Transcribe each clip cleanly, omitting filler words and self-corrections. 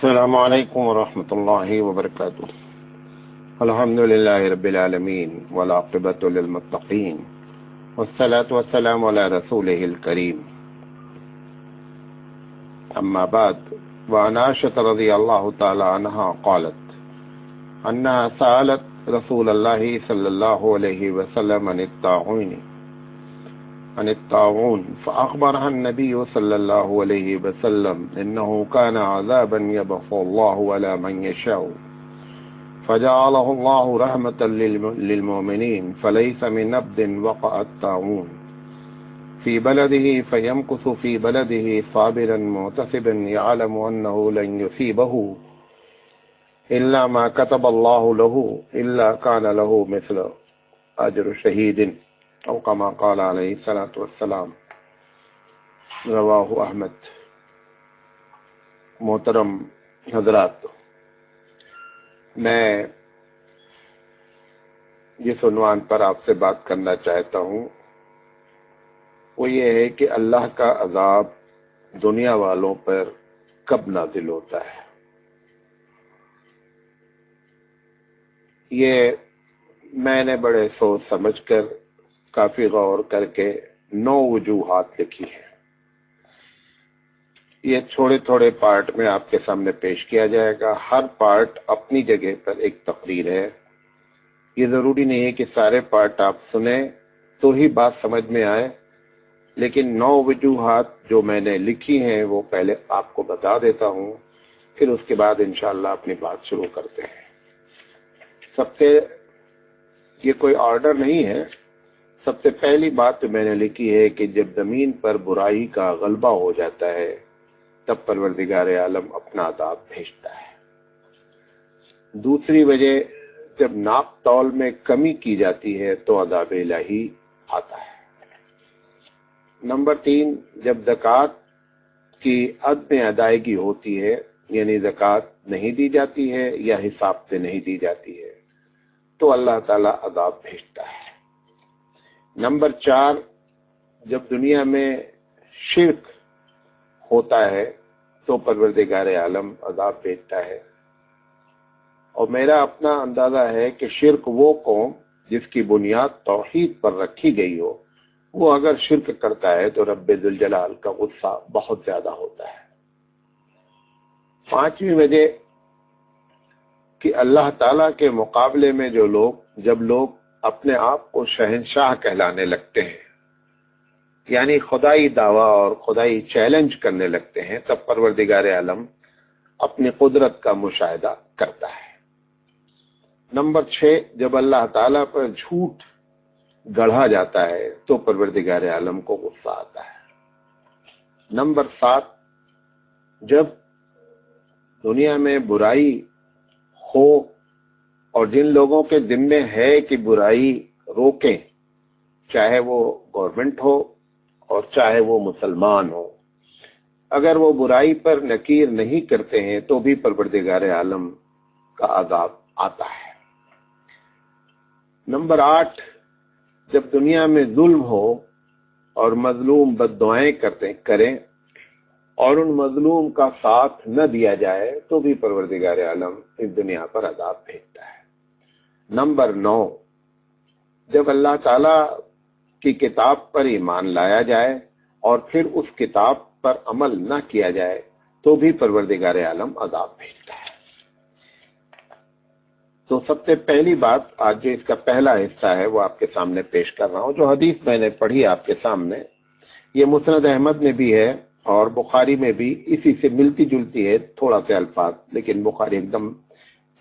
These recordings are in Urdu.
السلام علیکم ورحمۃ اللہ وبرکاتہ۔ الحمد للہ رب العالمین والعاقبۃ للمتقین والصلاة والسلام علی رسولہ الکریم، اما بعد، وعن عائشۃ رضی اللہ تعالی عنہا قالت انہا سألت رسول اللہ صلی اللہ علیہ وسلم عن الطاعون فأخبرها النبي صلى الله عليه وسلم إنه كان عذابا يبعث الله على من يشاء فجعله الله رحمة للمؤمنين، فليس من عبد وقع الطاعون في بلده فيمكث في بلده صابرا محتسبا يعلم أنه لن يصيبه إلا ما كتب الله له إلا كان له مثل أجر شهيد او کما قال علیہ الصلوۃ والسلام، رواہ احمد۔ محترم حضرات، میں جس عنوان پر آپ سے بات کرنا چاہتا ہوں وہ یہ ہے کہ اللہ کا عذاب دنیا والوں پر کب نازل ہوتا ہے۔ یہ میں نے بڑے سوچ سمجھ کر، کافی غور کر کے 9 وجوہات لکھی ہیں۔ یہ تھوڑے تھوڑے پارٹ میں آپ کے سامنے پیش کیا جائے گا۔ ہر پارٹ اپنی جگہ پر ایک تقریر ہے۔ یہ ضروری نہیں ہے کہ سارے پارٹ آپ سنیں تو ہی بات سمجھ میں آئے، لیکن 9 وجوہات جو میں نے لکھی ہیں وہ پہلے آپ کو بتا دیتا ہوں، پھر اس کے بعد انشاءاللہ اپنی بات شروع کرتے ہیں۔ سب سے، یہ کوئی آرڈر نہیں ہے، سب سے پہلی بات تو میں نے لکھی ہے کہ جب زمین پر برائی کا غلبہ ہو جاتا ہے تب پروردگار عالم اپنا عذاب بھیجتا ہے۔ دوسری وجہ، جب ناپ تول میں کمی کی جاتی ہے تو عذاب الہی آتا ہے۔ نمبر 3، جب زکوٰۃ کی عدم ادائیگی ہوتی ہے، یعنی زکوٰۃ نہیں دی جاتی ہے یا حساب سے نہیں دی جاتی ہے تو اللہ تعالیٰ عذاب بھیجتا ہے۔ نمبر 4، جب دنیا میں شرک ہوتا ہے تو پروردگار عالم عذاب بھیجتا ہے۔ اور میرا اپنا اندازہ ہے کہ شرک وہ قوم جس کی بنیاد توحید پر رکھی گئی ہو، وہ اگر شرک کرتا ہے تو رب ذوالجلال کا غصہ بہت زیادہ ہوتا ہے۔ 5ویں وجہ کہ اللہ تعالیٰ کے مقابلے میں جب لوگ اپنے آپ کو شہنشاہ کہلانے لگتے ہیں، یعنی خدائی دعویٰ اور خدائی چیلنج کرنے لگتے ہیں، تب پروردگار عالم اپنی قدرت کا مشاہدہ کرتا ہے۔ نمبر 6، جب اللہ تعالیٰ پر جھوٹ گڑھا جاتا ہے تو پروردگار عالم کو غصہ آتا ہے۔ نمبر 7، جب دنیا میں برائی ہو اور جن لوگوں کے ذمے ہے کہ برائی روکیں، چاہے وہ گورنمنٹ ہو اور چاہے وہ مسلمان ہو، اگر وہ برائی پر نکیر نہیں کرتے ہیں تو بھی پروردگار عالم کا عذاب آتا ہے۔ نمبر 8، جب دنیا میں ظلم ہو اور مظلوم بد دعائیں کریں اور ان مظلوم کا ساتھ نہ دیا جائے تو بھی پروردگار عالم اس دنیا پر عذاب بھیجتا ہے۔ نمبر 9، جب اللہ تعالیٰ کی کتاب پر ایمان لایا جائے اور پھر اس کتاب پر عمل نہ کیا جائے تو بھی پروردگار عالم عذاب بھیجتا ہے۔ تو سب سے پہلی بات، آج جو اس کا پہلا حصہ ہے وہ آپ کے سامنے پیش کر رہا ہوں۔ جو حدیث میں نے پڑھی آپ کے سامنے، یہ مسند احمد میں بھی ہے اور بخاری میں بھی اسی سے ملتی جلتی ہے، تھوڑا سے الفاظ، لیکن بخاری ایک دم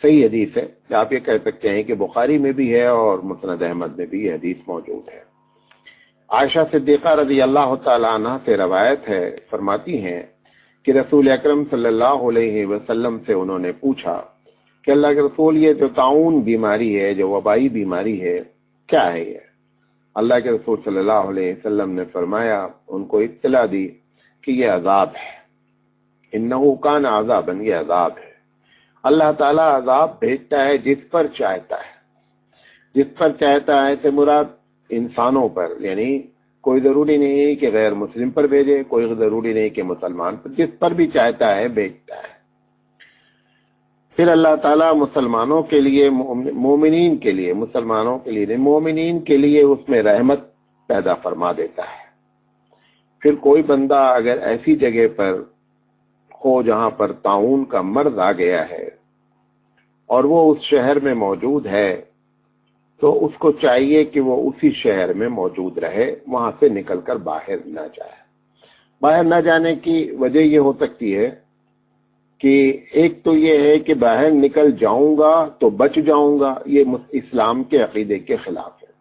صحیح حدیث ہے۔ آپ یہ کہہ سکتے ہیں کہ بخاری میں بھی ہے اور مسند احمد میں بھی یہ حدیث موجود ہے۔ عائشہ صدیقہ رضی اللہ تعالی عنہ سے روایت ہے، فرماتی ہیں کہ رسول اکرم صلی اللہ علیہ وسلم سے انہوں نے پوچھا کہ اللہ کے رسول، یہ جو طاعون بیماری ہے، جو وبائی بیماری ہے، کیا ہے یہ؟ اللہ کے رسول صلی اللہ علیہ وسلم نے فرمایا، ان کو اطلاع دی کہ یہ عذاب ہے۔ انہ کان عذابا، یہ عذاب ہے۔ اللہ تعالیٰ عذاب بھیجتا ہے جس پر چاہتا ہے۔ جس پر چاہتا ہے سے مراد انسانوں پر، یعنی کوئی ضروری نہیں کہ غیر مسلم پر بھیجے، کوئی ضروری نہیں کہ مسلمان پر، جس پر بھی چاہتا ہے بھیجتا ہے۔ پھر اللہ تعالیٰ مسلمانوں کے لیے، مومنین کے لیے، مسلمانوں کے لیے نہیں، مومنین کے لیے اس میں رحمت پیدا فرما دیتا ہے۔ پھر کوئی بندہ اگر ایسی جگہ پر ہو جہاں پر طاعون کا مرض آ گیا ہے اور وہ اس شہر میں موجود ہے، تو اس کو چاہیے کہ وہ اسی شہر میں موجود رہے، وہاں سے نکل کر باہر نہ جائے۔ باہر نہ جانے کی وجہ یہ ہو سکتی ہے کہ ایک تو یہ ہے کہ باہر نکل جاؤں گا تو بچ جاؤں گا، یہ اسلام کے عقیدے کے خلاف ہے۔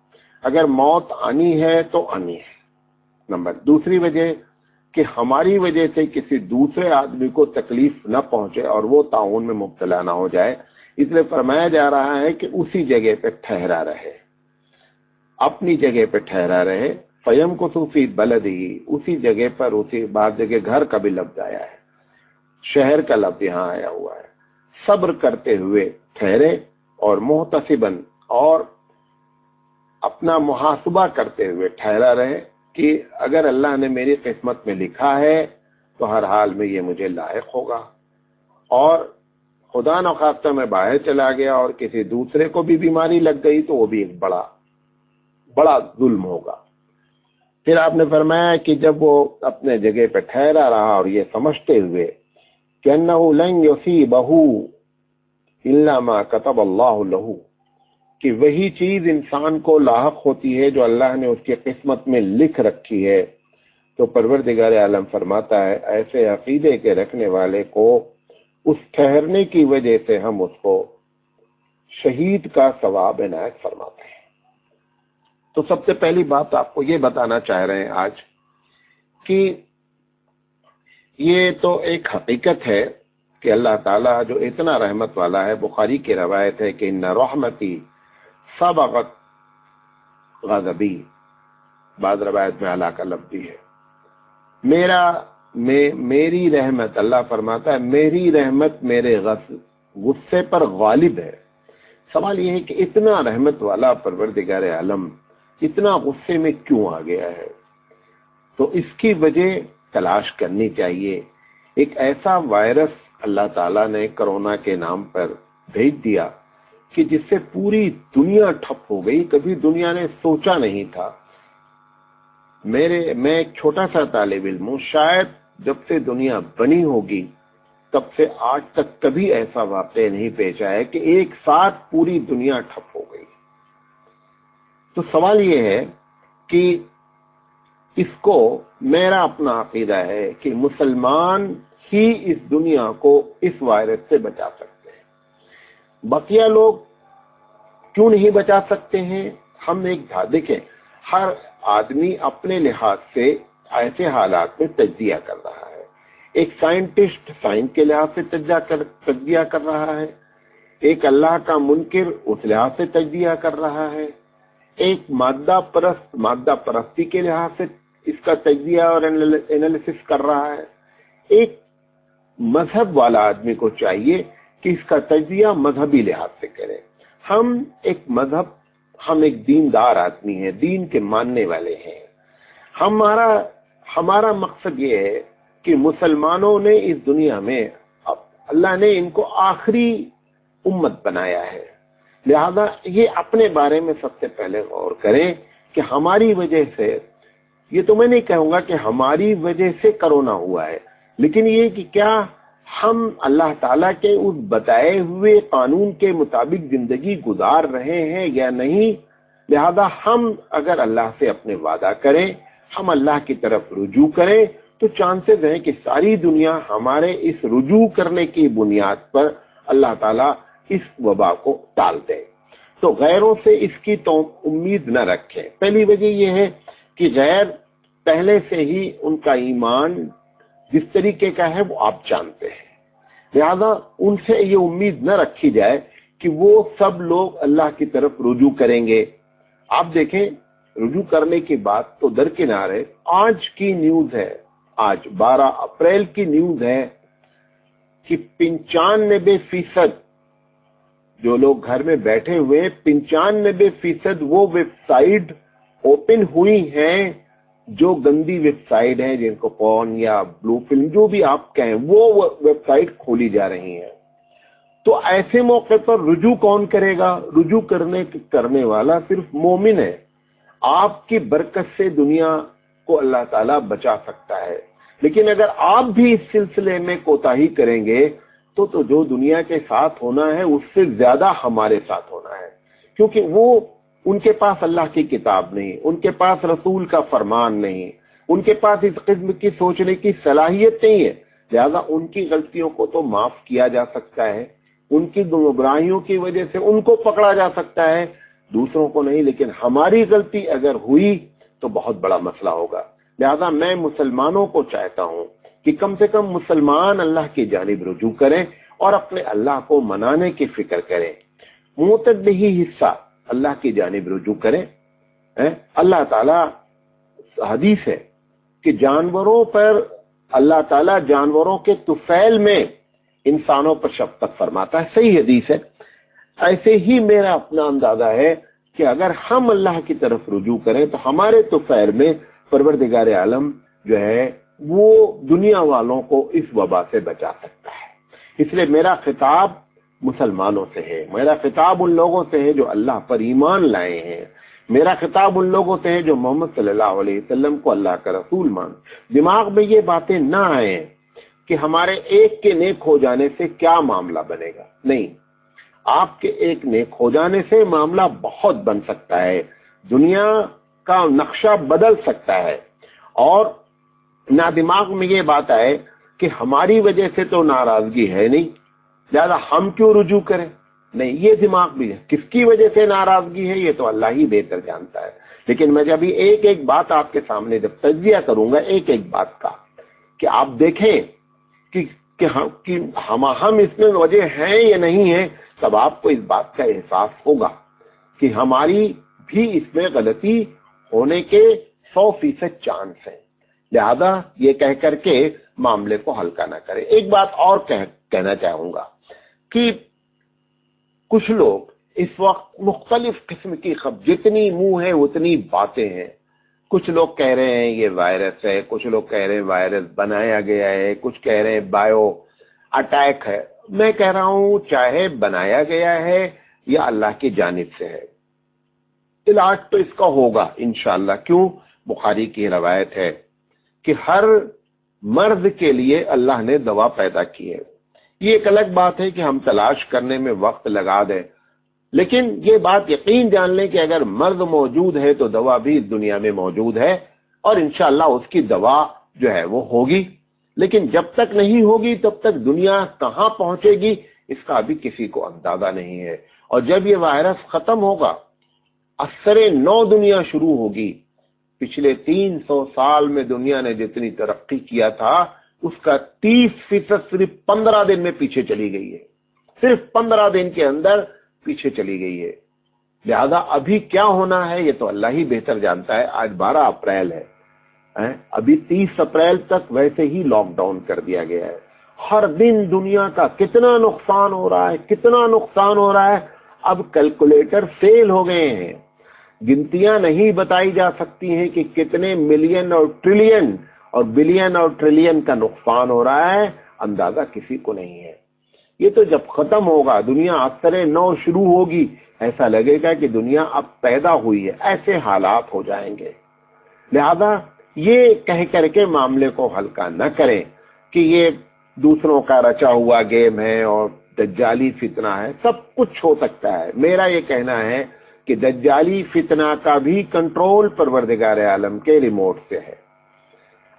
اگر موت آنی ہے تو آنی ہے۔ دوسری وجہ کہ ہماری وجہ سے کسی دوسرے آدمی کو تکلیف نہ پہنچے اور وہ طاعون میں مبتلا نہ ہو جائے، اس لیے فرمایا جا رہا ہے کہ اسی جگہ پہ ٹھہرا رہے، اپنی جگہ پہ ٹھہرا رہے۔ فیم کو صوفی بلدی، اسی جگہ پر، اسی بعض جگہ گھر کا بھی لفظ آیا ہے، شہر کا لفظ یہاں آیا ہوا ہے۔ صبر کرتے ہوئے ٹھہرے، اور محتسباً، اور اپنا محاسبہ کرتے ہوئے ٹھہرا رہے کہ اگر اللہ نے میری قسمت میں لکھا ہے تو ہر حال میں یہ مجھے لاحق ہوگا، اور خدا نخواستہ میں باہر چلا گیا اور کسی دوسرے کو بھی بیماری لگ گئی تو وہ بھی ایک بڑا ظلم ہوگا۔ پھر آپ نے فرمایا کہ جب وہ اپنے جگہ پہ ٹھہرا رہا اور یہ سمجھتے ہوئے کہ انه لن يصيبه الا ما كتب الله له، کہ وہی چیز انسان کو لاحق ہوتی ہے جو اللہ نے اس کی قسمت میں لکھ رکھی ہے، تو پروردگار عالم فرماتا ہے ایسے عقیدے کے رکھنے والے کو اس ٹھہرنے کی وجہ سے ہم اس کو شہید کا ثواب عنایت فرماتے ہیں۔ تو سب سے پہلی بات آپ کو یہ بتانا چاہ رہے ہیں آج کہ یہ تو ایک حقیقت ہے کہ اللہ تعالیٰ جو اتنا رحمت والا ہے، بخاری کی روایت ہے کہ ان رحمتی سبقت غضبی، بعض روایت میں اللہ کا لفظ بھی ہے، میری رحمت، اللہ فرماتا ہے میری رحمت میرے غصے پر غالب ہے۔ سوال یہ ہے کہ اتنا رحمت والا پروردگار عالم اتنا غصے میں کیوں آ گیا ہے؟ تو اس کی وجہ تلاش کرنی چاہیے۔ ایک ایسا وائرس اللہ تعالیٰ نے کرونا کے نام پر بھیج دیا کہ جس سے پوری دنیا ٹھپ ہو گئی، کبھی دنیا نے سوچا نہیں تھا۔ میں ایک چھوٹا سا طالب علم ہوں، شاید جب سے دنیا بنی ہوگی تب سے آج تک کبھی ایسا واقعہ نہیں پیش آیا کہ ایک ساتھ پوری دنیا ٹھپ ہو گئی۔ تو سوال یہ ہے کہ اس کو، میرا اپنا عقیدہ ہے کہ مسلمان ہی اس دنیا کو اس وائرس سے بچا سکتے ہیں، بقیہ لوگ کیوں نہیں بچا سکتے ہیں؟ ہم ایک دیکھیں، ہر آدمی اپنے لحاظ سے ایسے حالات میں تجزیہ کر رہا ہے۔ ایک سائنٹسٹ سائنس کے لحاظ سے تجزیہ کر رہا ہے، ایک اللہ کا منکر اس لحاظ سے تجزیہ کر رہا ہے، ایک مادہ پرستی کے لحاظ سے اس کا تجزیہ اور انالیسس کر رہا ہے، ایک مذہب والا آدمی کو چاہیے کہ اس کا تجزیہ مذہبی لحاظ سے کرے۔ ہم ایک دیندار آدمی ہیں، دین کے ماننے والے ہیں۔ ہمارا مقصد یہ ہے کہ مسلمانوں نے اس دنیا میں، اللہ نے ان کو آخری امت بنایا ہے، لہذا یہ اپنے بارے میں سب سے پہلے غور کریں کہ ہماری وجہ سے، یہ تو میں نہیں کہوں گا کہ ہماری وجہ سے کرونا ہوا ہے، لیکن یہ کہ کیا ہم اللہ تعالیٰ کے اس بتائے ہوئے قانون کے مطابق زندگی گزار رہے ہیں یا نہیں۔ لہذا ہم اگر اللہ سے اپنے وعدہ کریں، ہم اللہ کی طرف رجوع کریں، تو چانسز ہیں کہ ساری دنیا ہمارے اس رجوع کرنے کی بنیاد پر اللہ تعالیٰ اس وبا کو ٹال دے۔ تو غیروں سے اس کی تو امید نہ رکھیں۔ پہلی وجہ یہ ہے کہ غیر پہلے سے ہی ان کا ایمان جس طریقے کا ہے وہ آپ جانتے ہیں، لہذا ان سے یہ امید نہ رکھی جائے کہ وہ سب لوگ اللہ کی طرف رجوع کریں گے۔ آپ دیکھیں، رجوع کرنے کی بات تو درکنار ہے، آج کی نیوز ہے، آج 12 اپریل کی نیوز ہے کہ 95% جو لوگ گھر میں بیٹھے ہوئے، 95% وہ ویب سائٹ اوپن ہوئی ہیں جو گندی ویب سائٹ ہیں، جن کو پورن یا بلو فلم جو بھی آپ کہیں، وہ ویب سائٹ کھولی جا رہی ہیں۔ تو تو ایسے موقع پر رجوع کون کرے گا؟ رجوع کرنے والا صرف مومن ہے. آپ کی برکت سے دنیا کو اللہ تعالیٰ بچا سکتا ہے. لیکن اگر آپ بھی اس سلسلے میں کوتاہی کریں گے تو جو دنیا کے ساتھ ہونا ہے اس سے زیادہ ہمارے ساتھ ہونا ہے، کیونکہ وہ ان کے پاس اللہ کی کتاب نہیں، ان کے پاس رسول کا فرمان نہیں، ان کے پاس اس قسم کی سوچنے کی صلاحیت نہیں ہے. لہذا ان کی غلطیوں کو تو معاف کیا جا سکتا ہے، ان کی گمراہیوں کی وجہ سے ان کو پکڑا جا سکتا ہے، دوسروں کو نہیں. لیکن ہماری غلطی اگر ہوئی تو بہت بڑا مسئلہ ہوگا. لہذا میں مسلمانوں کو چاہتا ہوں کہ کم سے کم مسلمان اللہ کی جانب رجوع کریں اور اپنے اللہ کو منانے کی فکر کریں. معتدلی حصہ اللہ کی جانب رجوع کریں. اللہ تعالیٰ حدیث ہے کہ جانوروں پر اللہ تعالیٰ جانوروں کے طفیل میں انسانوں پر شفقت فرماتا ہے، صحیح حدیث ہے. ایسے ہی میرا اپنا اندازہ ہے کہ اگر ہم اللہ کی طرف رجوع کریں تو ہمارے طفیل میں پروردگار عالم جو ہے وہ دنیا والوں کو اس وبا سے بچا سکتا ہے. اس لیے میرا خطاب مسلمانوں سے ہے، میرا خطاب ان لوگوں سے ہے جو اللہ پر ایمان لائے ہیں، میرا خطاب ان لوگوں سے ہے جو محمد صلی اللہ علیہ وسلم کو اللہ کا رسول مان. دماغ میں یہ باتیں نہ آئیں کہ ہمارے ایک کے نیک ہو جانے سے کیا معاملہ بنے گا. نہیں، آپ کے ایک نیک ہو جانے سے معاملہ بہت بن سکتا ہے، دنیا کا نقشہ بدل سکتا ہے. اور نہ دماغ میں یہ بات آئے کہ ہماری وجہ سے تو ناراضگی ہے نہیں، لہذا ہم کیوں رجوع کریں. نہیں، یہ دماغ بھی ہے، کس کی وجہ سے ناراضگی ہے یہ تو اللہ ہی بہتر جانتا ہے. لیکن میں جب ایک بات آپ کے سامنے جب تجزیہ کروں گا ایک بات کا، کہ آپ دیکھیں کہ ہم اس میں وجہ ہیں یا نہیں ہیں، تب آپ کو اس بات کا احساس ہوگا کہ ہماری بھی اس میں غلطی ہونے کے 100% چانس ہیں. لہذا یہ کہہ کر کے معاملے کو ہلکا نہ کریں. ایک بات اور کہنا چاہوں گا کہ کچھ لوگ اس وقت مختلف قسم کی جتنی منہ ہے اتنی باتیں ہیں. کچھ لوگ کہہ رہے ہیں یہ وائرس ہے، کچھ لوگ کہہ رہے ہیں وائرس بنایا گیا ہے، کچھ کہہ رہے ہیں بایو اٹیک ہے. میں کہہ رہا ہوں چاہے بنایا گیا ہے یا اللہ کی جانب سے ہے، علاج تو اس کا ہوگا انشاءاللہ. کیوں؟ بخاری کی روایت ہے کہ ہر مرض کے لیے اللہ نے دوا پیدا کی ہے. یہ ایک الگ بات ہے کہ ہم تلاش کرنے میں وقت لگا دیں، لیکن یہ بات یقین جان لیں کہ اگر مرض موجود ہے تو دوا بھی اس دنیا میں موجود ہے، اور انشاءاللہ اس کی دوا جو ہے وہ ہوگی. لیکن جب تک نہیں ہوگی تب تک دنیا کہاں پہنچے گی اس کا ابھی کسی کو اندازہ نہیں ہے. اور جب یہ وائرس ختم ہوگا اثر نو دنیا شروع ہوگی. پچھلے 300 سال میں دنیا نے جتنی ترقی کیا تھا اس کا 30% صرف 15 دن میں پیچھے چلی گئی ہے، صرف 15 دن کے اندر پیچھے چلی گئی ہے. لہذا ابھی کیا ہونا ہے یہ تو اللہ ہی بہتر جانتا ہے. آج 12 اپریل ہے، ابھی 30 اپریل تک ویسے ہی لاک ڈاؤن کر دیا گیا ہے. ہر دن دنیا کا کتنا نقصان ہو رہا ہے، کتنا نقصان ہو رہا ہے. اب کیلکولیٹر فیل ہو گئے ہیں، گنتیاں نہیں بتائی جا سکتی ہیں کہ کتنے ملین اور ٹریلین اور بلین اور ٹریلین کا نقصان ہو رہا ہے، اندازہ کسی کو نہیں ہے. یہ تو جب ختم ہوگا دنیا اثر نو شروع ہوگی، ایسا لگے گا کہ دنیا اب پیدا ہوئی ہے، ایسے حالات ہو جائیں گے. لہذا یہ کہہ کر کے معاملے کو ہلکا نہ کریں کہ یہ دوسروں کا رچا ہوا گیم ہے اور دجالی فتنہ ہے. سب کچھ ہو سکتا ہے. میرا یہ کہنا ہے کہ دجالی فتنہ کا بھی کنٹرول پروردگار عالم کے ریموٹ سے ہے.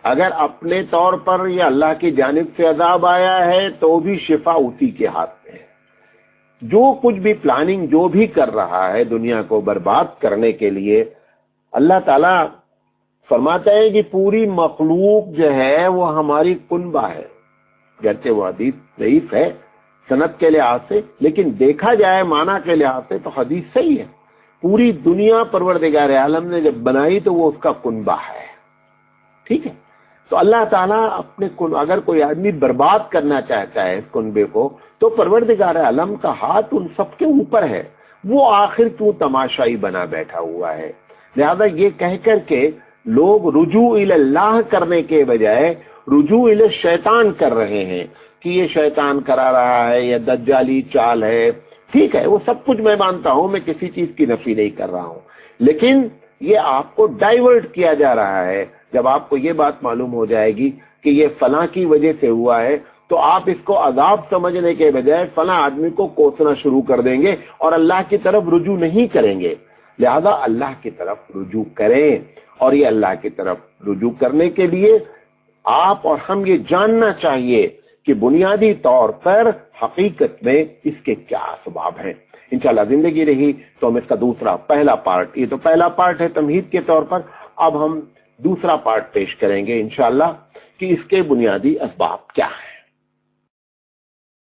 اگر اپنے طور پر یا اللہ کی جانب سے عذاب آیا ہے تو بھی شفا اسی کے ہاتھ میں ہے. جو کچھ بھی پلاننگ جو بھی کر رہا ہے دنیا کو برباد کرنے کے لیے، اللہ تعالیٰ فرماتا ہے کہ پوری مخلوق جو ہے وہ ہماری کنبہ ہے. گرچہ وہ حدیث ضعیف ہے سند کے لحاظ سے، لیکن دیکھا جائے معنی کے لحاظ سے تو حدیث صحیح ہے. پوری دنیا پروردگار عالم نے جب بنائی تو وہ اس کا کنبہ ہے. ٹھیک ہے، تو اللہ تعالیٰ اپنے اگر کوئی آدمی برباد کرنا چاہتا ہے اس کنبے کو تو پروردگار عالم کا ہاتھ ان سب کے اوپر ہے. وہ آخر کیوں تماشائی بنا بیٹھا ہوا ہے. لہذا یہ کہہ کر کے لوگ رجوع الی اللہ کرنے کے بجائے رجوع الی شیطان کر رہے ہیں کہ یہ شیطان کرا رہا ہے، یہ دجالی چال ہے، ٹھیک ہے، وہ سب کچھ میں مانتا ہوں، میں کسی چیز کی نفی نہیں کر رہا ہوں، لیکن یہ آپ کو ڈائیورٹ کیا جا رہا ہے۔ جب آپ کو یہ بات معلوم ہو جائے گی کہ یہ فلاں کی وجہ سے ہوا ہے تو آپ اس کو عذاب سمجھنے کے بجائے فلاں آدمی کو کوسنا شروع کر دیں گے اور اللہ کی طرف رجوع نہیں کریں گے۔ لہذا اللہ کی طرف رجوع کریں، اور یہ اللہ کی طرف رجوع کرنے کے لیے آپ اور ہم یہ جاننا چاہیے کہ بنیادی طور پر حقیقت میں اس کے کیا اسباب ہیں۔ انشاءاللہ زندگی رہی تو ہم اس کا پہلا پارٹ، یہ تو پہلا پارٹ ہے تمہید کے طور پر، اب ہم دوسرا پارٹ پیش کریں گے انشاءاللہ کہ اس کے بنیادی اسباب کیا ہیں۔